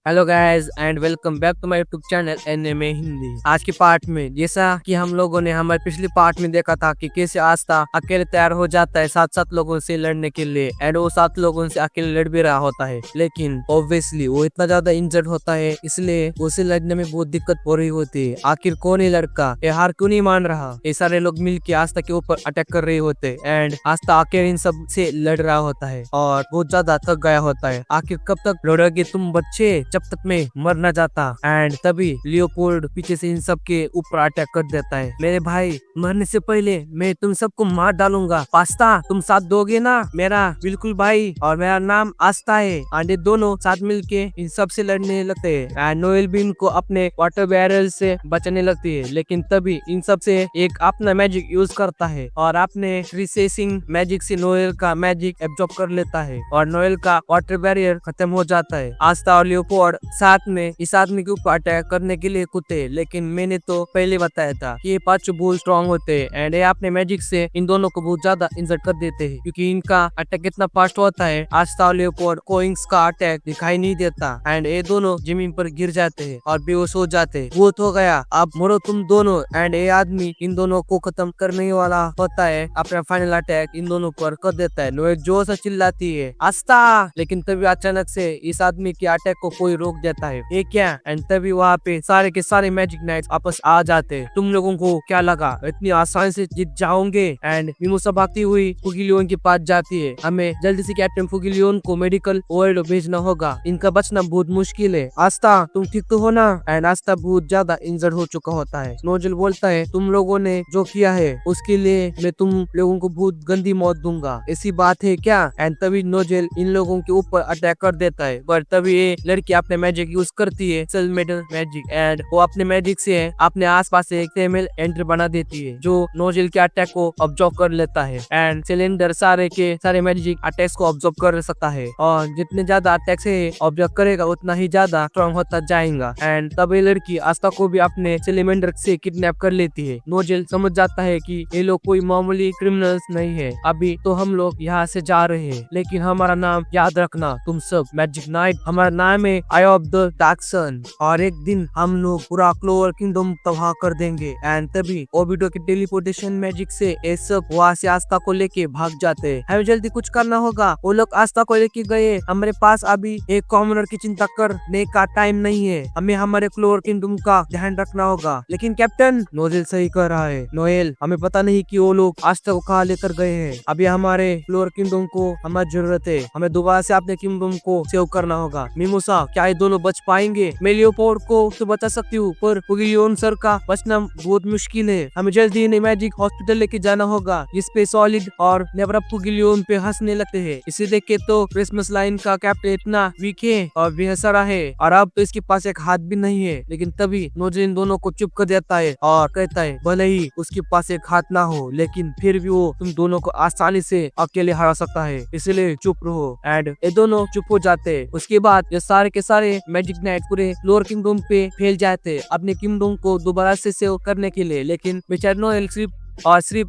Hello guys and welcome back to my YouTube channel NMA Hindi. आज के part में जैसा कि हम लोगों ने हमारे पिछले पार्ट में देखा था कि कैसे आस्था अकेले तैयार हो जाता है 7 लोगों से लड़ने के लिए एंड वो 7 लोगों से अकेले लड़ भी रहा होता है, लेकिन ऑब्वियसली वो इतना ज्यादा इंजर्ड होता है इसलिए उसे लड़ने में बहुत दिक्कत हो रही होती है। आखिर कौन है लड़का, ये हार क्यों नहीं मान रहा। ये सारे लोग मिलकर आस्था के ऊपर अटैक कर रहे होते एंड आस्था अकेले इन सब से लड़ रहा होता है और बहुत ज्यादा थक गया होता है। आखिर कब तक लड़ोगे तुम बच्चे, जब तक मैं मर न जाता। एंड तभी लियोपोल्ड पीछे से इन सब के ऊपर अटैक कर देता है। मेरे भाई, मरने से पहले मैं तुम सबको मार डालूंगा। पास्ता, तुम साथ दोगे ना? मेरा बिल्कुल भाई, और मेरा नाम आस्था है। आंडे दोनों साथ मिलके इन सब से लड़ने लगते हैं एंड नोएल भी इनको अपने वाटर बैरल से बचाने लगती है, लेकिन तभी इन सब से एक अपना मैजिक यूज करता है और अपने रिसेसिंग मैजिक से नोएल का मैजिक एब्जॉर्ब कर लेता है और नोएल का वाटर बैरियर खत्म हो जाता है। आस्था और लियोपोल्ड साथ में इस आदमी के ऊपर अटैक करने के लिए कूदते, लेकिन मैंने तो पहले बताया था कि ये पांचों बहुत स्ट्रॉन्ग होते हैं एंड ये अपने मैजिक से इन दोनों को बहुत ज्यादा इंजर्ड कर देते हैं, क्योंकि इनका अटैक इतना फास्ट होता है। आस्था और लियोपोल्ड को का अटैक दिखाई नहीं देता एंड ये दोनों जमीन पर गिर जाते हैं और बेहोश हो जाते हैं। बहुत हो गया, अब मरो तुम दोनों। एंड ये आदमी इन दोनों को खत्म करने वाला होता है, अपना फाइनल अटैक इन दोनों पर कर देता है। नोएल जोर से चिल्लाती है आस्था, लेकिन तभी अचानक से इस आदमी के अटैक को कोई रोक देता है। ये क्या? एंड तभी वहाँ पे सारे के सारे मैजिक नाइट्स वापस आ जाते हैं। तुम लोगों को क्या लगा इतनी आसानी से जीत जाओगे? एंड मिमोसा भागती हुई फुगिलियोन के पास जाती है। हमें जल्दी से कैप्टन फुगिलियोन को मेडिकल वर्ल्ड भेजना होगा, इनका बचना बहुत मुश्किल है। आस्था, तुम ठीक तो हो ना? एंड आस्था बहुत ज्यादा इंजर्ड हो चुका होता है। नोजल बोलता है तुम लोगों ने जो किया है उसके लिए मैं तुम लोगों को बहुत गंदी मौत दूंगा, ऐसी बात है क्या? एंड तभी नोजल इन लोगों के ऊपर अटैक कर देता है, पर तभी ये लड़की अपने मैजिक यूज करती है, सेल मेटल मैजिक, एंड वो अपने मैजिक से अपने आसपास एक सेमेल एंटर बना देती है जो नोजल के अटैक को ऑब्जर्व कर लेता है एंड सिलेंडर सारे के सारे मैजिक अटैक्स को ऑब्जर्व कर सकता है और जितने ज्यादा अटैक से ऑब्जर्व करेगा उतना ही ज्यादा स्ट्रॉन्ग होता जाएगा। एंड तब ये लड़की आस्था को भी अपने सिलेंडर से किडनैप कर लेती है। नोजल समझ जाता है कि ये लोग कोई मामूली क्रिमिनल्स नहीं है, अभी तो हम लोग यहाँ से जा रहे हैं, लेकिन हमारा नाम याद रखना तुम सब, मैजिक नाइट हमारा नाम है, आई ऑफ द डार्क सन, और एक दिन हम लोग पूरा क्लोवर किंगडम तबाह कर देंगे। एंड तभी ओबिटो के टेलीपोर्टेशन मैजिक से ये सब वहाँ से आस्था को लेके भाग जाते हैं। हमें जल्दी कुछ करना होगा। वो लोग आस्था को लेके गए, हमारे पास अभी एक कॉमनर की चिंता करने का टाइम नहीं है, हमें हमारे क्लोवर किंगडम का ध्यान रखना होगा। लेकिन कैप्टन, नोएल सही कह रहा है। नोएल, हमें पता नहीं कि वो लोग आस्था को कहाँ लेकर गए हैं। अभी हमारे क्लोवर किंगडम को हमारी जरूरत है, हमें दोबारा से अपने किंगडम को सेव करना होगा। मिमोसा, क्या ये दोनों बच पाएंगे? मैं लियोपोल्ड को तो बचा सकती हूँ, पर फुगिलियोन सर का बचना बहुत मुश्किल है। हमें जल्दी इन्हें मैजिक हॉस्पिटल लेके जाना होगा। इस पे सॉलिड और नेवरा फुगिलियोन पे हंसने लगते हैं। इसे देख के तो क्रिसमस लाइन का कैप्टन इतना वीक है और बेहसरा है और अब तो इसके पास एक हाथ भी नहीं है। लेकिन तभी नोजल इन दोनों को चुप कर देता है और कहता है भले ही उसके पास एक हाथ ना हो, लेकिन फिर भी वो तुम दोनों को आसानी से अकेले हरा सकता है, इसलिए चुप रहो। एंड ये दोनों चुप हो जाते हैं। उसके बाद ये सारे के सारे मैजिक नाइट पूरे लोअर किंगडम पे फैल जाते अपने किंगडम को दोबारा से सेव करने के लिए, लेकिन बेचारे नोएल सिर्फ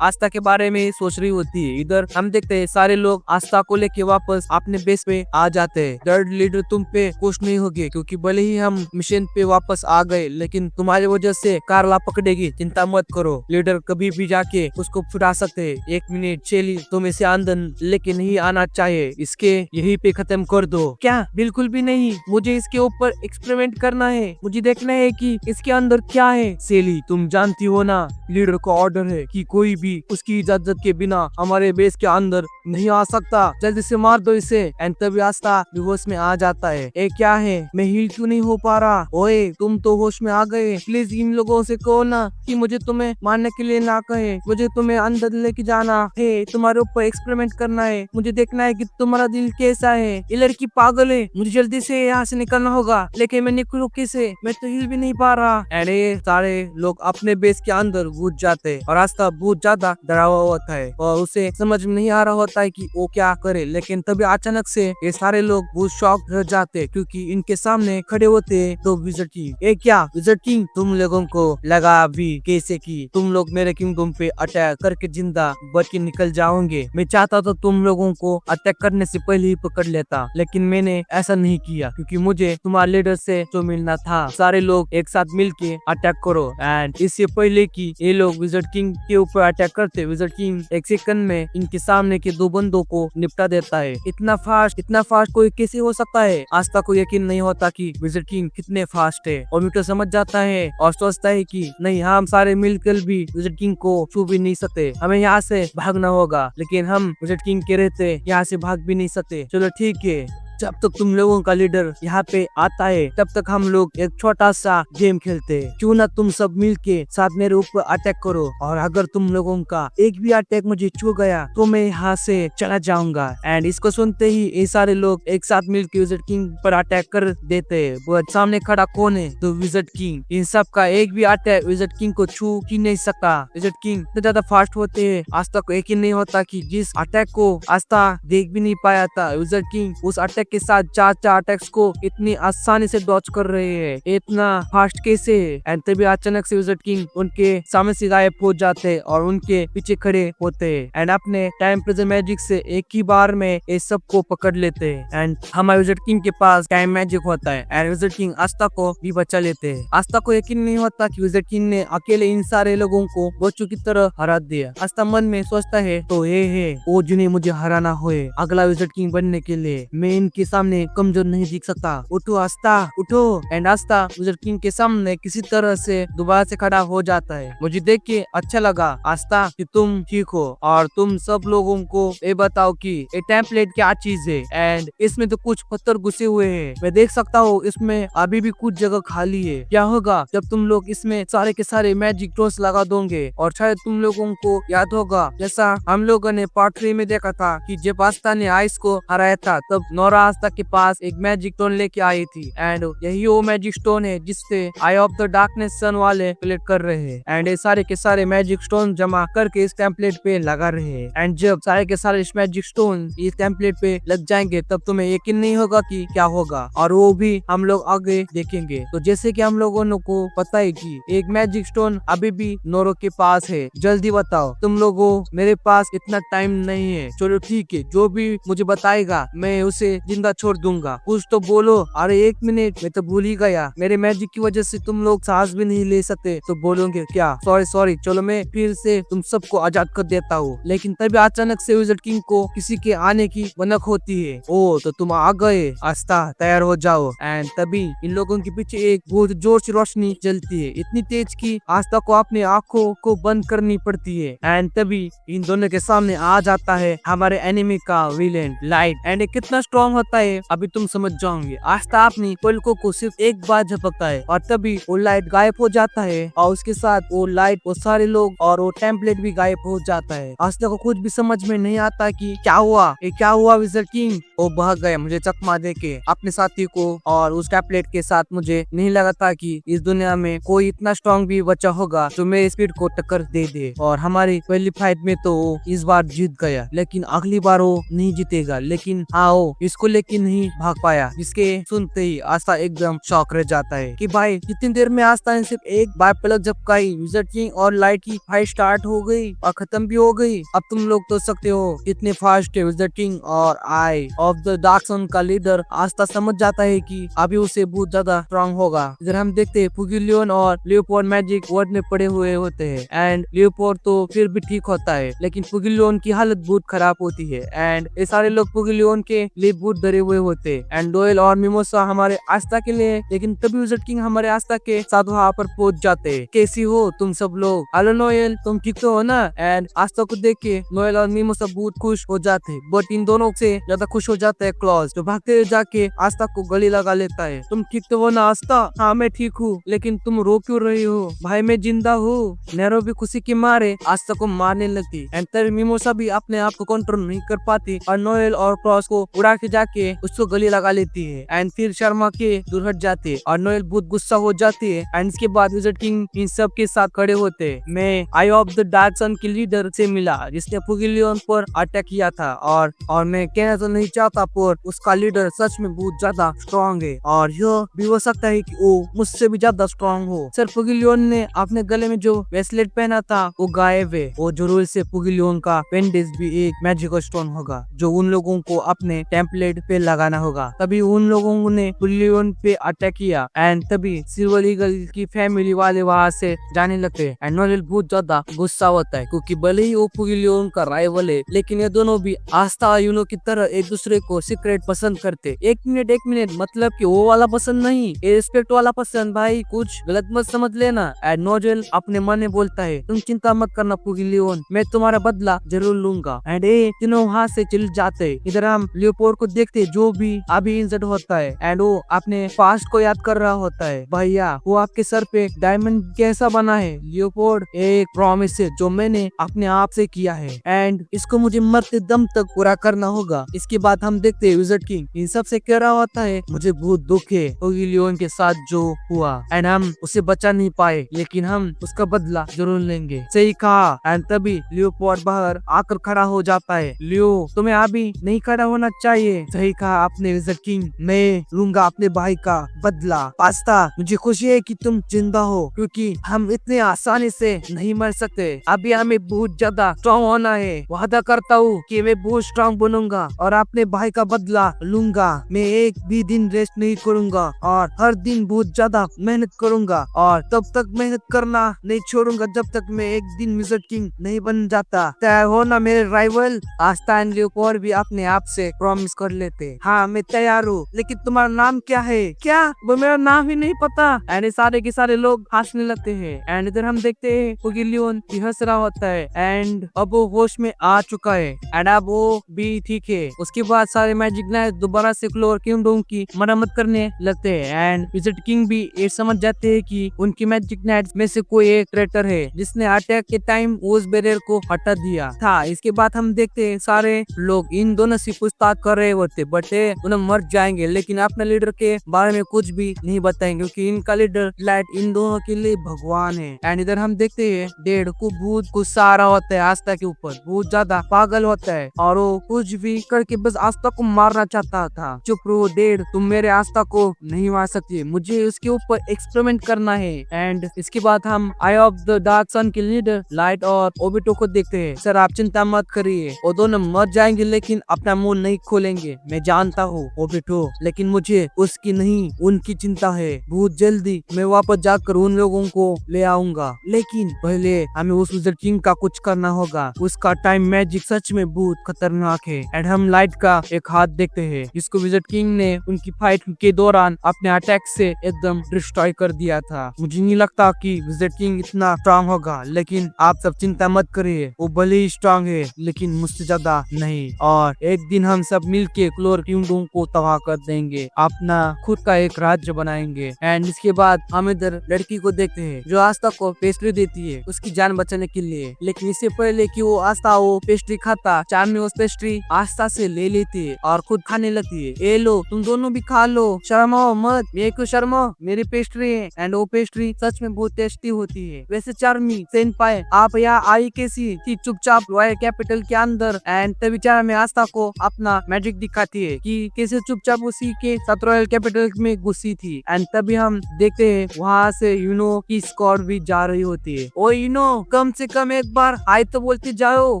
आस्था के बारे में सोच रही होती है। इधर हम देखते हैं सारे लोग आस्था को लेके वापस अपने बेस पे आ जाते हैं। थर्ड लीडर, तुम पे खुश नहीं होगी, क्योंकि भले ही हम मिशन पे वापस आ गए, लेकिन तुम्हारी वजह से कारला पकड़ेगी, चिंता मत करो। लीडर कभी भी जाके उसको फुरा सकते हैं। 1 मिनट चेली, तुम इसे आंदन लेके नहीं आना चाहिए, इसके यही पे खत्म कर दो। क्या? बिल्कुल भी नहीं, मुझे इसके ऊपर एक्सपेरिमेंट करना है, मुझे देखना है कि इसके अंदर क्या है। सेली, तुम जानती हो ना, लीडर का ऑर्डर है कि कोई भी उसकी इजाजत के बिना हमारे बेस के अंदर नहीं आ सकता, जल्दी से मार दो इसे। एंड तभी आस्था बेहोश में आ जाता है। ए क्या है, मैं हील क्यों नहीं हो पा रहा? ओए, तुम तो होश में आ गए, प्लीज इन लोगों से कहो ना कि मुझे तुम्हें मारने के लिए ना कहे, मुझे तुम्हें अंदर लेके जाना है, तुम्हारे ऊपर एक्सपेरिमेंट करना है, मुझे देखना है कि तुम्हारा दिल कैसा है। ये लड़की पागल है, मुझे जल्दी से यहाँ से निकलना होगा, लेकिन मैं निकलूं कैसे? मैं तो हिल भी नहीं पा रहा। एंड ये सारे लोग अपने बेस के अंदर घुस जाते और आस्था आस्था बहुत ज्यादा डरा हुआ होता है और उसे समझ में नहीं आ रहा होता है कि वो क्या करे। लेकिन तभी अचानक से ये सारे लोग बहुत शॉक रह जाते क्योंकि इनके सामने खड़े होते दो विज़र्ड किंग। ये क्या विज़र्ड किंग, तुम लोगों को लगा अभी कैसे कि तुम लोग मेरे किंगडम पे अटैक करके जिंदा बच के निकल जाओगे। मैं चाहता था तुम लोगों को अटैक करने से पहले ही पकड़ लेता, लेकिन मैंने ऐसा नहीं किया क्योंकि मुझे तुम्हारे लीडर से जो मिलना था। सारे लोग एक साथ मिलके अटैक करो। एंड इससे पहले कि ये लोग विज़र्ड किंग के ऊपर अटैक करते, विज़र्ड किंग एक सेकंड में इनके सामने के दो बंदों को निपटा देता है। इतना फास्ट कोई कैसे हो सकता है। आस्था को यकीन नहीं होता कि विज़र्ड किंग कितने फास्ट है और मिटो समझ जाता है और सोचता है कि नहीं, हम सारे मिलकर भी विज़र्ड किंग को छू भी नहीं सकते, हमें यहाँ से भागना होगा। लेकिन हम विज़र्ड किंग के रहते यहाँ से भाग भी नहीं सकते। चलो ठीक है, जब तक तुम लोगों का लीडर यहाँ पे आता है तब तक हम लोग एक छोटा सा गेम खेलते हैं। क्यों ना तुम सब मिलके साथ मेरे ऊपर अटैक करो और अगर तुम लोगों का एक भी अटैक मुझे छू गया तो मैं यहाँ से चला जाऊंगा। एंड इसको सुनते ही ये सारे लोग एक साथ मिलके विज़र्ड किंग पर अटैक कर देते हैं। वो सामने खड़ा कौन है? तो विज़र्ड किंग। इन सब का एक भी अटैक विज़र्ड किंग को छू ही नहीं सकता। विज़र्ड किंग इतने ज्यादा फास्ट होते हैं, आस्था को यकीन नहीं होता कि जिस अटैक को आस्था देख भी नहीं पाया था, विज़र्ड किंग उस अटैक के साथ चार अटैक्स को इतनी आसानी से डॉच कर रहे हैं। इतना फास्ट कैसे है? एंड तभी अचानक से विज़र्ड किंग उनके सामने से गायब हो जाते हैं और उनके पीछे खड़े होते हैं एंड अपने टाइम प्रिजन मैजिक से एक ही बार में ये सबको पकड़ लेते हैं। एंड हमारे विज़र्ड किंग के पास टाइम मैजिक होता है एंड विज़र्ड किंग आस्था को भी बचा लेते हैं। आस्था को यकीन नहीं होता कि विज़र्ड किंग ने अकेले इन सारे लोगों को बच्चों की तरह हरा दिया। आस्था मन में सोचता है तो ये है वो जिन्हें मुझे हराना होए अगला विज़र्ड किंग बनने के लिए। मैं इनके सामने कमजोर नहीं दिख सकता। उठो आस्था, उठो। एंड आस्था विज़र्ड किंग के सामने किसी तरह से दोबारा से खड़ा हो जाता है। मुझे देख के अच्छा लगा आस्था कि तुम ठीक हो और तुम सब लोगों को ये बताओ कि ये टेम्पलेट क्या चीज है। एंड इसमें तो कुछ पत्थर घुसे हुए हैं, मैं देख सकता हूँ इसमें अभी भी कुछ जगह खाली है। क्या होगा जब तुम लोग इसमें सारे के सारे मैजिक टोन्स लगा दोगे? और शायद तुम लोगों को याद होगा जैसा हम लोगों ने पार्ट 3 में देखा था कि जब आस्था ने आइस को हराया था तब नोरा आस्था के पास एक मैजिक स्टोन लेके आई थी एंड यही वो मैजिक स्टोन है जिससे आई ऑफ द डार्कनेस सन वाले कलेक्ट कर रहे हैं। एंड ये सारे के सारे मैजिक स्टोन जमा करके इस टेम्पलेट पे लगा रहे हैं। एंड जब सारे के सारे इस मैजिक स्टोन इस टेम्पलेट पे लग जाएंगे तब तुम्हें यकीन नहीं होगा कि क्या होगा और वो भी हम लोग आगे देखेंगे। तो जैसे कि हम लोगों को पता है कि एक मैजिक स्टोन अभी भी नोरो के पास है, जल्दी बताओ तुम लोगों, मेरे पास इतना टाइम नहीं है। चलो ठीक है, जो भी मुझे बताएगा मैं उसे जिंदा छोड़ दूंगा। कुछ तो बोलो। अरे एक मिनट, मैं तो भूल ही गया, मेरे मैजिक की वजह से तुम लोग सांस भी नहीं ले सकते। तो बोलोगे क्या? सॉरी, चलो मैं फिर से तुम सबको आजाद कर देता हूँ। लेकिन तभी अचानक से विज़र्ड किंग को किसी के आने की भनक होती है। ओ तो तुम आ गए, आस्था तैयार हो जाओ। एंड तभी इन लोगों के पीछे एक बहुत जोर से रोशनी जलती है, इतनी तेज कि आस्था को अपनी आंखों को बंद करनी पड़ती है। एंड तभी इन दोनों के सामने आ जाता है हमारे एनिमी का विलेन लाइट। एंड कितना स्ट्रॉन्ग होता है अभी तुम समझ जाओगे। आस्था अपनी पलकों को सिर्फ एक बार झपकता है और तभी वो लाइट गायब हो जाता है और उसके साथ वो लाइट, वो सारे लोग और वो टेम्पलेट भी गायब हो जाता है। आस्था को कुछ भी समझ में नहीं आता कि क्या हुआ, ये क्या हुआ। विज़र्ड किंग वो भाग गया मुझे चकमा देके अपने साथी को और उस टेम्पलेट के साथ। मुझे नहीं लगा था कि इस दुनिया में कोई इतना स्ट्रॉन्ग भी बच्चा होगा जो मेरे स्पीड को टक्कर दे दे। और हमारी पहली फाइट में तो वो इस बार जीत गया, लेकिन अगली बार वो नहीं जीतेगा। लेकिन हाँ, वो इसको लेके नहीं भाग पाया, जिसके सुनते ही आस्था एकदम शॉक रह जाता है कि भाई कितनी देर में आस्था ने सिर्फ एक बार पलक झपकाई, विज़र्ड किंग और लाइट की फाइट स्टार्ट हो गई और खत्म भी हो गई। अब तुम लोग तो सकते हो कितने फास्ट है विज़र्ड किंग और आई ऑफ द डार्क सन का लीडर। आस्था समझ जाता है कि अभी उसे बहुत ज्यादा स्ट्रॉन्ग होगा। इधर हम देखते हैं पुगिलियन और लियोपोल्ड मैजिक वर्ड में पड़े हुए होते हैं एंड लियोपोल्ड तो फिर भी ठीक होता है, लेकिन पुगिलियन की हालत बहुत खराब होती है। एंड ये सारे लोग पुगिलियन के लिए बहुत डरे हुए होते हैं एंड डोएल और मिमोसा हमारे आस्था के लिए। लेकिन तभी विज़र्ड किंग हमारे आस्था के साथ वहाँ पर पहुंच जाते हैं। कैसी हो तुम सब लोग? हेलो नोएल, तुम ठीक तो हो ना? एंड आस्था को देख के नोएल और मिमोसा बहुत खुश हो जाते हैं, बट इन दोनों से ज्यादा खुश हो जाता है क्लॉज, जो भागते हुए जाके आस्था को गले लगा लेता है। तुम ठीक तो हो ना आस्था? हाँ मैं ठीक हूँ, लेकिन तुम रो क्यों रही हो? भाई मैं जिंदा हूँ। नेरो भी खुशी के मारे आस्था को मारने लगती एंड तभी मिमोसा भी अपने आप को कंट्रोल नहीं कर पाती और नोएल और क्लॉज को उड़ा के जाके आके उसको गले लगा लेती है एंड फिर शर्मा के दूर हट जाते और नोएल बहुत गुस्सा हो जाती है एंड इसके बाद विज़ार्ड किंग इन सब के साथ खड़े होते। मैं आई ऑफ द डार्क सन के लीडर से मिला जिसने पुगिलियन पर अटैक किया था और मैं कहना तो नहीं चाहता पर उसका लीडर सच में बहुत ज्यादा स्ट्रॉन्ग है और यह भी हो सकता है कि वो मुझसे भी ज्यादा स्ट्रॉन्ग हो। सर पुगिलियन ने अपने गले में जो ब्रेसलेट पहना था वो गायब है। वो जरूर से पुगिलियन का पेंडेज भी एक मैजिकल स्टोन होगा जो उन लोगों को अपने टेम्पलेट पे लगाना होगा। तभी उन लोगों ने पुगिलियन पे अटैक किया एंड तभी सिल्वर ईगल की फैमिली वाले वहाँ से जाने लगते एंड नोएल बहुत ज्यादा गुस्सा होता है क्योंकि भले ही वो पुगिलियन का राइवल है लेकिन ये दोनों भी आस्था यूनो की तरह एक दूसरे को सीक्रेट पसंद करते। एक मिनट मतलब कि वो वाला पसंद नहीं, ये रिस्पेक्ट वाला पसंद। भाई कुछ गलत मत समझ लेना। एंड नोएल अपने मन में बोलता है तुम चिंता मत करना पुगिलियन, मैं तुम्हारा बदला जरूर लूंगा। एंड ये तीनों वहाँ से चले जाते। इधर हम लियोपोल्ड को देखते जो भी अभी इंजर्ड होता है एंड वो अपने पास्ट को याद कर रहा होता है। भैया वो आपके सर पे डायमंड कैसा बना है? लियोपोल्ड एक प्रॉमिस है जो मैंने अपने आप से किया है एंड इसको मुझे मरते दम तक पूरा करना होगा। इसके बाद हम देखते हैं विज़ार्ड किंग इन सब से कह रहा होता है मुझे बहुत दुख है पुगिलियन के साथ जो हुआ एंड हम उसे बचा नहीं पाए लेकिन हम उसका बदला जरूर लेंगे। सही कहा। एंड तभी लियोपोल्ड बाहर आकर खड़ा हो जाता है। लियो तुम्हें अभी नहीं खड़ा होना चाहिए। सही कहा आपने विज़ार्ड किंग, मैं लूंगा अपने भाई का बदला। पास्ता मुझे खुशी है कि तुम जिंदा हो क्योंकि हम इतने आसानी से नहीं मर सकते। अभी हमें बहुत ज्यादा स्ट्रॉन्ग होना है। वादा करता हूँ कि मैं बहुत स्ट्रॉन्ग बनूंगा और अपने भाई का बदला लूंगा। मैं एक भी दिन रेस्ट नहीं करूंगा और हर दिन बहुत ज्यादा मेहनत करूंगा और तब तक मेहनत करना नहीं छोड़ूंगा जब तक मैं एक दिन विज़ार्ड किंग नहीं बन जाता। तैयार हो ना मेरे राइवल? आस्था एंड लियोपोल्ड भी अपने आप से प्रॉमिस कर लेते। हाँ मैं तैयार हूँ लेकिन तुम्हारा नाम क्या है? क्या वो मेरा नाम ही नहीं पता? एंड सारे के सारे लोग हंसने लगते हैं एंड इधर हम देखते हैं पुगिलियन भी हंस रहा होता है एंड अब वो होश में आ चुका है एंड अब वो भी ठीक है। उसके बाद सारे मैजिक नाइट दोबारा से क्लोर किंगडम की मरम्मत करने लगते हैं एंड विज़ार्ड किंग भी ये समझ जाते हैं कि उनकी मैजिक नाइट्स में से कोई एक ट्रेटर है जिसने अटैक के टाइम उस बैरियर को हटा दिया था। इसके बाद हम देखते हैं सारे लोग इन दोनों से पूछताछ कर रहे होते बट उन्हें मर जाएंगे लेकिन अपने लीडर के बारे में कुछ भी नहीं बताएंगे क्योंकि इनका लीडर लाइट इन दोनों के लिए भगवान है। एंड इधर हम देखते हैं डेड को बहुत गुस्सा आ रहा होता है आस्था के ऊपर, बहुत ज्यादा पागल होता है और वो कुछ भी करके बस आस्था को मारना चाहता था। चुप रहो डेड, तुम मेरे आस्था को नहीं मार सकती, मुझे उसके ऊपर एक्सपेरिमेंट करना है। एंड इसके बाद हम आई ऑफ द डार्क सन के लीडर लाइट और ओबिटो को देखते हैं। सर आप चिंता मत करिए, वो दोनों मर जाएंगे लेकिन अपना मुंह नहीं खोलेंगे। मैं जानता हूँ ओबिटो, लेकिन मुझे उसकी नहीं उनकी चिंता है। बहुत जल्दी मैं वापस जाकर उन लोगों को ले आऊंगा लेकिन पहले हमें उस विज़ार्ड किंग का कुछ करना होगा। उसका टाइम मैजिक सच में बहुत खतरनाक है। एंड हम लाइट का एक हाथ देखते हैं जिसको विज़ार्ड किंग ने उनकी फाइट के दौरान अपने अटैक से एकदम डिस्ट्रॉय कर दिया था। मुझे नहीं लगता कि विज़ार्ड किंग इतना स्ट्रॉन्ग होगा लेकिन आप सब चिंता मत करिए, वो भले ही स्ट्रॉन्ग है लेकिन मुझसे ज्यादा नहीं और एक दिन हम सब मिलके क्लोर किंगडम को तबाह कर देंगे, अपना खुद का एक राज्य बनाएंगे। एंड इसके बाद हम इधर लड़की को देखते हैं जो आस्था को पेस्ट्री देती है उसकी जान बचाने के लिए। लेकिन इससे पहले कि वो आस्था वो पेस्ट्री खाता, चार्मी उस पेस्ट्री आस्था से ले लेती है और खुद खाने लगती है। ए लो तुम दोनों भी खा लो, शर्माओ मत। मेरे को शर्माओ, मेरी पेस्ट्री है एंड वो पेस्ट्री सच में बहुत टेस्टी होती है। वैसे चार्मी सेनपाई आप यहाँ आई कैसी थी? चुपचाप रॉयल कैपिटल के अंदर। एंड तभी चार्मी आस्था को अपना मैजिक दिखाती है कि कैसे चुपचाप उसी के साथ रॉयल कैपिटल में घुसी थी। एंड तभी हम देखते हैं वहाँ से यूनो की स्क्वाड भी जा रही होती है। ओ यूनो कम से कम एक बार हाय तो बोलते जाओ,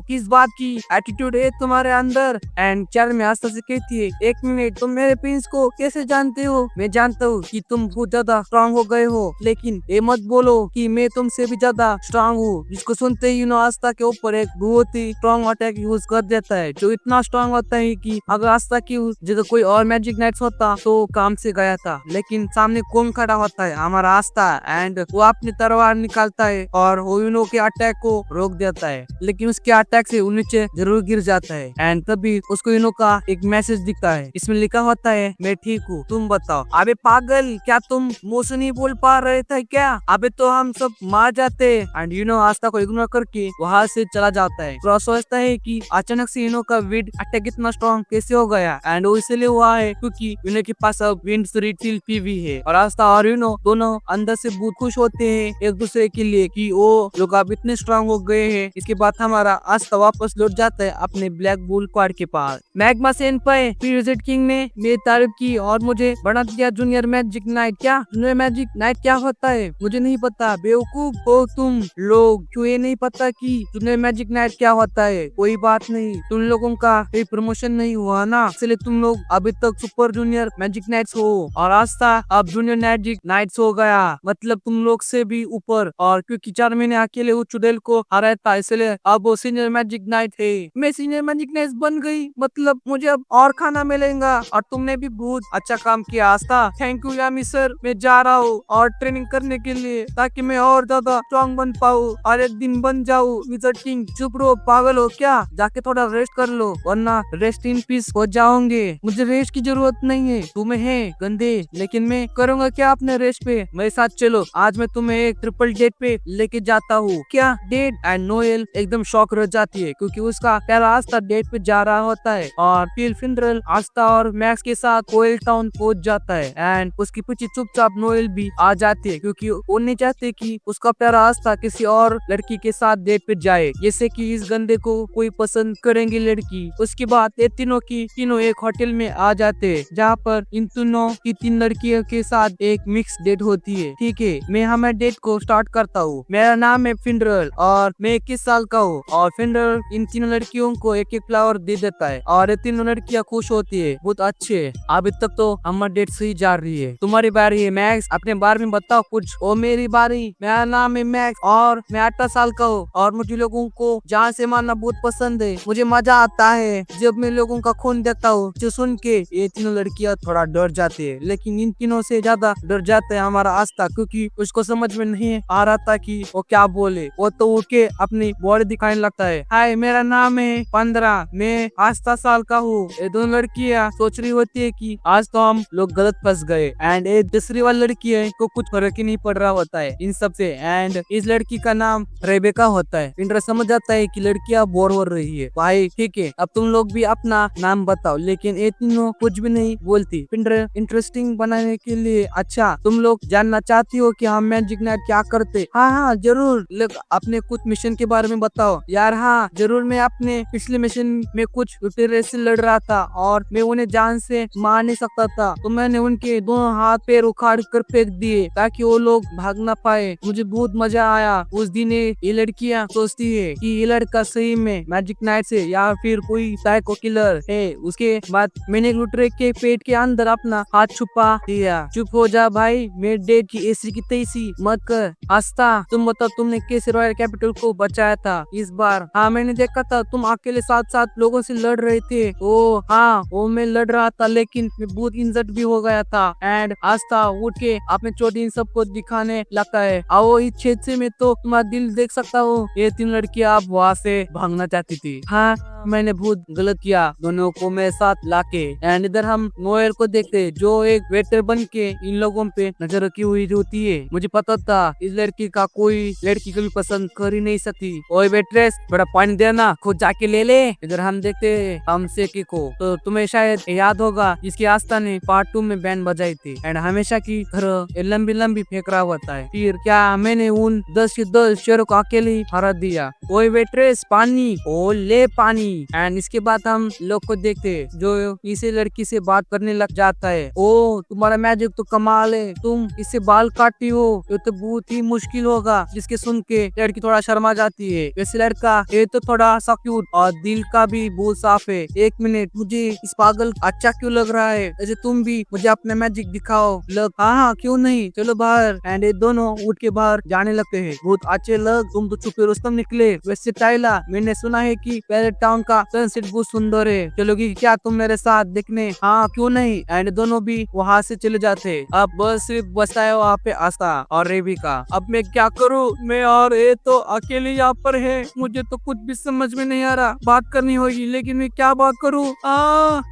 किस बात की एटीट्यूड है तुम्हारे अंदर? एंड चार्मी आस्था से कहती है एक मिनट, तुम मेरे प्रिंस को कैसे जानते हो? मैं जानता हूँ कि तुम बहुत ज्यादा स्ट्रॉन्ग हो गए हो लेकिन ये मत बोलो कि मैं तुमसे भी ज्यादा स्ट्रॉन्ग हूँ। जिसको सुनते ही आस्था के ऊपर एक बहुत ही स्ट्रॉन्ग अटैक यूज कर देता है जो इतना स्ट्रॉन्ग होता है कि अगर आस्था की जगह कोई और मैजिक नाइट्स होता तो काम से गया था। लेकिन सामने कौन खड़ा होता है? हमारा आस्था। एंड वो अपनी तलवार निकालता है और यूनो के अटैक को रोक देता है लेकिन उसके अटैक से वो नीचे जरूर गिर जाता है। एंड तभी उसको यूनो का एक मैसेज दिखता है, इसमें लिखा होता है मैं ठीक हूँ, तुम बताओ। अबे पागल, क्या तुम मुंह से नहीं बोल पा रहे थे क्या? अबे तो हम सब मार जाते। एंड यूनो आस्था को इग्नोर करके वहाँ से चला जाता है। क्रॉस सोचता है कि अचानक से यूनो का विड अटैक इतना स्ट्रॉन्ग कैसे हो गया। गया एंड वो इसलिए हुआ है क्योंकि उन्हें के पास अब विंड्स रिटिल भी है। और आस्था और दोनों अंदर से बहुत खुश होते हैं एक दूसरे के लिए कि वो लोग अब इतने स्ट्रांग हो गए हैं। इसके बाद हमारा आस्था वापस लौट जाता है अपने ब्लैक बुल क्वाड के पास। मैग्मा सेनपाई फिर विज़ार्ड किंग ने मेरी तारीफ की और मुझे बना दिया जूनियर मैजिक नाइट। क्या जूनियर मैजिक नाइट क्या होता है? मुझे नहीं पता। बेवकूफ हो तुम लोग, क्यों ये नहीं पता कि जूनियर मैजिक नाइट क्या होता है? कोई बात नहीं, तुम लोगों का कोई प्रमोशन नहीं हुआ ना, इसलिए तुम लोग अभी तक सुपर जूनियर मैजिक नाइट्स हो और आस्था अब जूनियर मैजिक नाइट्स हो गया, मतलब तुम लोग से भी ऊपर। और क्योंकि 4 महीने अकेले उस चुड़ैल को हराया था इसलिए अब वो सीनियर मैजिक नाइट है। मैं सीनियर मैजिक नाइट बन गई, मतलब मुझे अब और खाना मिलेगा। और तुमने भी बहुत अच्छा काम किया Aastha. Thank you Yami sir. मैं जा रहा हूँ और ट्रेनिंग करने के लिए ताकि मैं और ज्यादा स्ट्रॉन्ग बन पाऊँ और एक दिन बन जाऊँ विज़ार्ड किंग। चुप रहो, पागल हो क्या? जाके थोड़ा रेस्ट कर लो वरना रेस्ट इन पीस हो जाओगे। मुझे रेस्ट की जरूरत नहीं है, तुम्हें है गंदे, लेकिन मैं करूँगा क्या अपने रेस्ट पे? मेरे साथ चलो, आज मैं तुम्हें एक ट्रिपल डेट पे लेके जाता हूँ। क्या डेट? एंड नोएल एकदम शॉक रह जाती है क्योंकि उसका पहला आस्था डेट पे जा रहा होता है। और फिर फिंड्रेल आस्था और मैक्स के साथ कोयल टाउन पहुंच जाता है एंड उसके पीछे चुपचाप नोएल भी आ जाती है क्योंकि वो नहीं चाहते कि उसका प्यारा आस्था किसी और लड़की के साथ डेट पे जाए, जैसे कि इस गंदे को कोई पसंद करेंगे लड़की। उसके बाद ये तीनों एक होटल में आ जाते हैं जहाँ पर इन तीनों की 3 लड़कियों के साथ एक मिक्स डेट होती है। ठीक है, मैं हमारे डेट को स्टार्ट करता हूँ। मेरा नाम है फिंड्रेल और मैं 21 साल का हूँ। और फिंड्रेल इन तीनों लड़कियों को एक एक फ्लावर दे देता है और ये तीनों लड़कियाँ खुश होती है। बहुत अच्छे, अभी तक तो हमारी डेट सही जा रही है। तुम्हारी बारी है मैक्स, अपने बारे में बताओ कुछ। ओ मेरी बारी, मेरा नाम है मैक्स और मैं 18 साल का हूँ और मुझे लोगों को जान से मारना बहुत पसंद है। मुझे मजा आता है जब मैं लोगों का खून देखता हूँ। जो सुन के ये तीनों लड़कियां थोड़ा डर जाती है, लेकिन इन तीनों से ज्यादा डर जाता है हमारा आस्था क्योंकि उसको समझ में नहीं आ रहा था कि वो क्या बोले। वो तो उठ के अपनी बॉडी दिखाने लगता है। हाय, मेरा नाम है 15, मैं आस्था साल का हूँ। ये दोनों लड़कियां सोच रही होती है कि आज तो हम लोग गलत फंस गए एंड ये दूसरी वाली लड़की है को कुछ फर्क ही नहीं पड़ रहा होता है इन सब से। एंड इस लड़की का नाम रेबेका होता है। इंद्र समझ जाता है कि लड़कियां बोर हो रही है। भाई ठीक है, अब तुम लोग भी अपना नाम बताओ, लेकिन ये तीनों कुछ भी नहीं बोलती। पिंडर इंटरेस्टिंग बनाने के लिए, अच्छा तुम लोग जानना चाहती हो कि हम मैजिक नाइट क्या करते? हाँ हाँ जरूर, अपने कुछ मिशन के बारे में बताओ। यार हाँ जरूर, मैं अपने पिछले मिशन में कुछ लुटेरे से लड़ रहा था और मैं उन्हें जान से मार नहीं सकता था, तो मैंने उनके दोनों हाथ पैर उखाड़ कर फेंक दिए ताकि वो लोग भाग ना पाए। मुझे बहुत मजा आया उस दिन। ये लड़कियां सोचती है कि ये लड़का सही में मैजिक नाइट से या फिर कोई साइको किलर है। उसके बाद मैंने लुटेरे के पेट के अंदर अपना हाथ छुपा दिया। चुप हो जा भाई, मेरे डेड की ऐसी की तैसी मत कर। आस्था तुम बताओ, तुमने कैसे रॉयल कैपिटल को बचाया था इस बार? हाँ मैंने देखा था तुम अकेले 7 लोगों से लड़ रहे थे। ओ हाँ, वो मैं लड़ रहा था लेकिन मैं बहुत इंजर्ड भी हो गया था। एंड आस्था उठ के अपने चोटी इन सबको दिखाने लगता है। आओ इस क्षेत्र में तो तुम्हारा दिल देख सकता हूँ। ये 3 लड़कियां आप वहाँ से भागना चाहती थी। हाँ मैंने बहुत गलत किया दोनों को मेरे साथ लाके। एंड इधर हम नोएल को देखते जो एक वेटर बन के इन लोगों पे नजर रखी हुई होती है। मुझे पता था इस लड़की का कोई लड़की को भी पसंद कर ही नहीं सकती। ओए वेट्रेस, बड़ा पानी देना, खुद जाके ले ले। इधर हम देखते हम सेकी को, तो तुम्हें शायद याद होगा इसकी आस्था ने पार्ट 2 में बैंड बजाई थी एंड हमेशा की तरह लंबी लंबी फेंक रहा होता है। फिर क्या मैंने उन 10 के 10 शेरों को अकेले ही हरा दिया। ओए वेट्रेस पानी, ओ ले पानी। एंड इसके बाद हम लोग को देखते जो इसे लड़की से बात करने लग जाता है। ओ तुम्हारा मैजिक तो कमाल है, तुम इससे बाल काटती हो, ये तो बहुत ही मुश्किल होगा। जिसके सुन के लड़की थोड़ा शर्मा जाती है। वैसे लड़का ये तो थोड़ा सा क्यूट और दिल का भी बहुत साफ है। 1 मिनट, मुझे इस पागल अच्छा क्यों लग रहा है? जैसे तुम भी मुझे अपना मैजिक दिखाओ। लग हाँ हाँ क्यों नहीं, चलो बाहर। एंड ये दोनों उठ के बाहर जाने लगते हैं। बहुत अच्छे लग, तुम तो छुपे रुस्तम निकले। वैसे टाइला, मैंने सुना है कि पैलेट टाउन का सनसेट बहुत सुंदर है, चलोगी क्या तुम मेरे साथ देखने? हाँ क्यों नहीं। एंड दोनों भी वहाँ से चले जाते। अब बस सिर्फ बचता है वहाँ पे आस्था और रेबिका। अब मैं क्या करूँ, मैं और ये तो अकेले यहाँ पर है। मुझे तो कुछ भी समझ में नहीं आ रहा। बात करनी होगी लेकिन मैं क्या बात करूँ?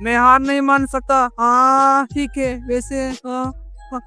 मैं हार नहीं मान सकता। हाँ ठीक है, वैसे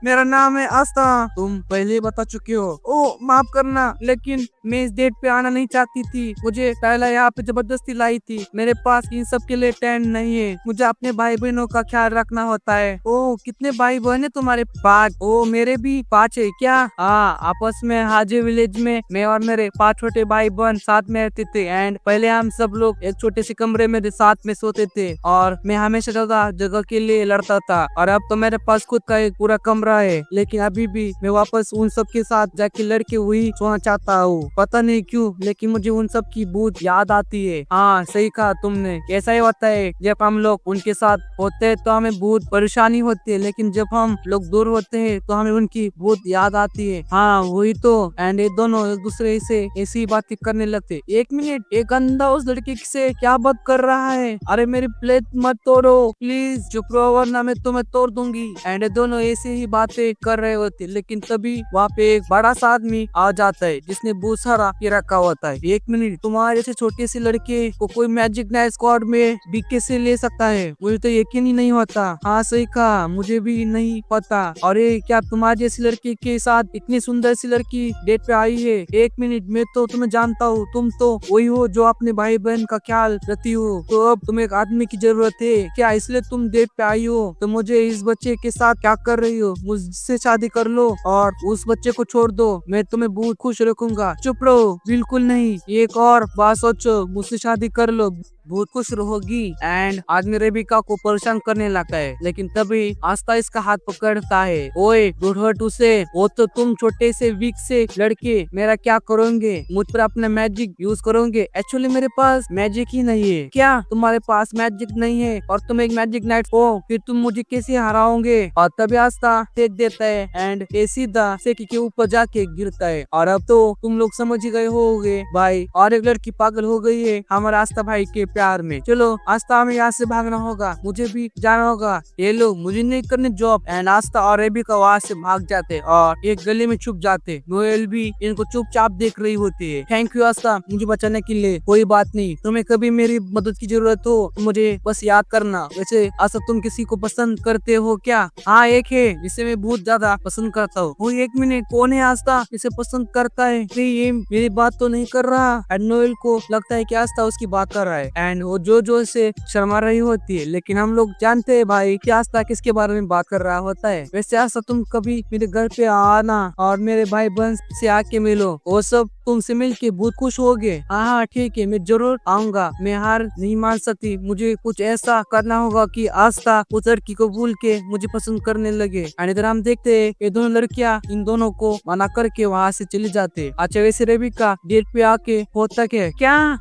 मेरा नाम है आस्था, तुम पहले बता चुके हो। ओ माफ करना, लेकिन मैं इस डेट पे आना नहीं चाहती थी, मुझे पहला यहाँ पे जबरदस्ती लाई थी, मेरे पास इन सब के लिए टाइम नहीं है, मुझे अपने भाई बहनों का ख्याल रखना होता है। ओ कितने भाई बहन है तुम्हारे? 5। ओ मेरे भी 5 है क्या? हाँ, आपस में हाजी विलेज में मैं और मेरे 5 छोटे भाई बहन साथ में रहते थे। एंड पहले हम सब लोग एक छोटे से कमरे में साथ में सोते थे और मैं हमेशा ज्यादा जगह के लिए लड़ता था। और अब तो मेरे पास खुद का एक पूरा कमरा है, लेकिन अभी भी मैं वापस उन सब के साथ जाके लड़के हुई सोना चाहता हूँ। पता नहीं क्यों, लेकिन मुझे उन सब की बहुत याद आती है। हाँ सही कहा तुमने, ऐसा ही होता है, जब हम लोग उनके साथ होते हैं तो हमें बहुत परेशानी होती है, लेकिन जब हम लोग दूर होते हैं तो हमें उनकी बहुत याद आती है। हाँ वही तो। एंड ये दोनों एक दूसरे से ऐसी बातें करने लगते। 1 मिनट, एक गंदा उस लड़की से क्या बात कर रहा है? अरे मेरी प्लेट मत तोड़ो प्लीज, चुप रहो वरना मैं तुम्हें तोड़ दूंगी। एंड दोनों ऐसे ही बातें कर रहे होते, लेकिन तभी वहाँ पे एक बड़ा सा आदमी आ जाता है जिसने बहुत सारा ये रखा होता है। 1 मिनट, तुम्हारे जैसे छोटे से लड़के को कोई मैजिक नाइट स्क्वाड में भी कैसे ले सकता है? मुझे तो यकीन ही नहीं होता। हाँ सही कहा, मुझे भी नहीं पता। अरे क्या तुम्हारे जैसी लड़की के साथ इतनी सुंदर सी लड़की डेट पे आई है? 1 मिनट, मैं तो तुम्हें जानता हूँ, तुम तो वही हो जो अपने भाई बहन का ख्याल रखती हो। तो अब तुम्हें एक आदमी की जरूरत है क्या, इसलिए तुम डेट पे आई हो? तो मुझे इस बच्चे के साथ क्या कर रही हो? मुझसे शादी कर लो और उस बच्चे को छोड़ दो, मैं तुम्हें बहुत खुश रखूंगा। चुप रहो, बिल्कुल नहीं, एक और बात सोचो, मुझसे शादी कर लो, बहुत खुश रहोगी। एंड आदमी रेबिका को परेशान करने लगता है, लेकिन तभी आस्था इसका हाथ पकड़ता है। ओए डोंट हर्ट उसे, वो तो तुम छोटे से वीक से लड़के मेरा क्या करोगे? मुझ पर अपना मैजिक यूज करोगे? एक्चुअली मेरे पास मैजिक ही नहीं है। क्या तुम्हारे पास मैजिक नहीं है और तुम एक मैजिक नाइट हो? फिर तुम मुझे कैसे हराओगे? और तभी आस्था फेंक देता है एंड ये सीधा सेकी के ऊपर जाके गिरता है। और अब तो तुम लोग समझ ही गए होगे भाई, और एक लड़की पागल हो गई है हमारे आस्था भाई के प्यार में। चलो आस्था, हमें यहाँ से भागना होगा, मुझे भी जाना होगा। ये लोग मुझे नहीं करने जॉब। एंड आस्था और रेबिका वहाँ से भाग जाते और एक गली में छुप जाते। नोएल भी इनको चुपचाप देख रही होती है। थैंक यू आस्था मुझे बचाने के लिए। कोई बात नहीं, तुम्हें कभी मेरी मदद की जरूरत हो तो मुझे बस याद करना। वैसे आस्था तुम किसी को पसंद करते हो क्या? हाँ एक है जिसे मैं बहुत ज्यादा पसंद करता हूँ। वो 1 मिनट, कौन है आस्था इसे पसंद करता है? ये मेरी बात तो नहीं कर रहा। एंड नोएल को लगता है कि आस्था उसकी बात कर रहा है एंड वो जो से शर्मा रही होती है, लेकिन हम लोग जानते हैं भाई कि आस्था किसके बारे में बात कर रहा होता है। वैसे आस्था तुम कभी मेरे घर पे आना और मेरे भाई बहन से आके मिलो, वो सब तुमसे मिलके बहुत खुश होगे। हाँ ठीक है, मैं जरूर आऊंगा, मैं हार नहीं मान सकती, मुझे कुछ ऐसा करना होगा कि आस्था उस लड़की को भूल के मुझे पसंद करने लगे। और इधर हम देखते हैं ये दोनों लड़कियां इन दोनों को मना करके वहाँ से चली जाते। अच्छा वैसे रेबिका डेट पे आके होता क्या?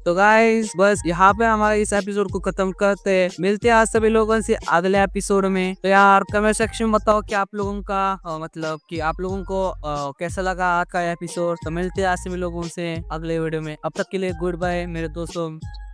तो गाइस बस यहाँ पे हमारे इस एपिसोड को खत्म करते हैं। मिलते हैं आज सभी लोगों से अगले एपिसोड में। तो यार कमेंट सेक्शन में बताओ कि आप लोगों का मतलब कि आप लोगों को कैसा लगा आज का एपिसोड। तो मिलते हैं आज सभी लोगों से अगले वीडियो में। अब तक के लिए गुड बाय मेरे दोस्तों।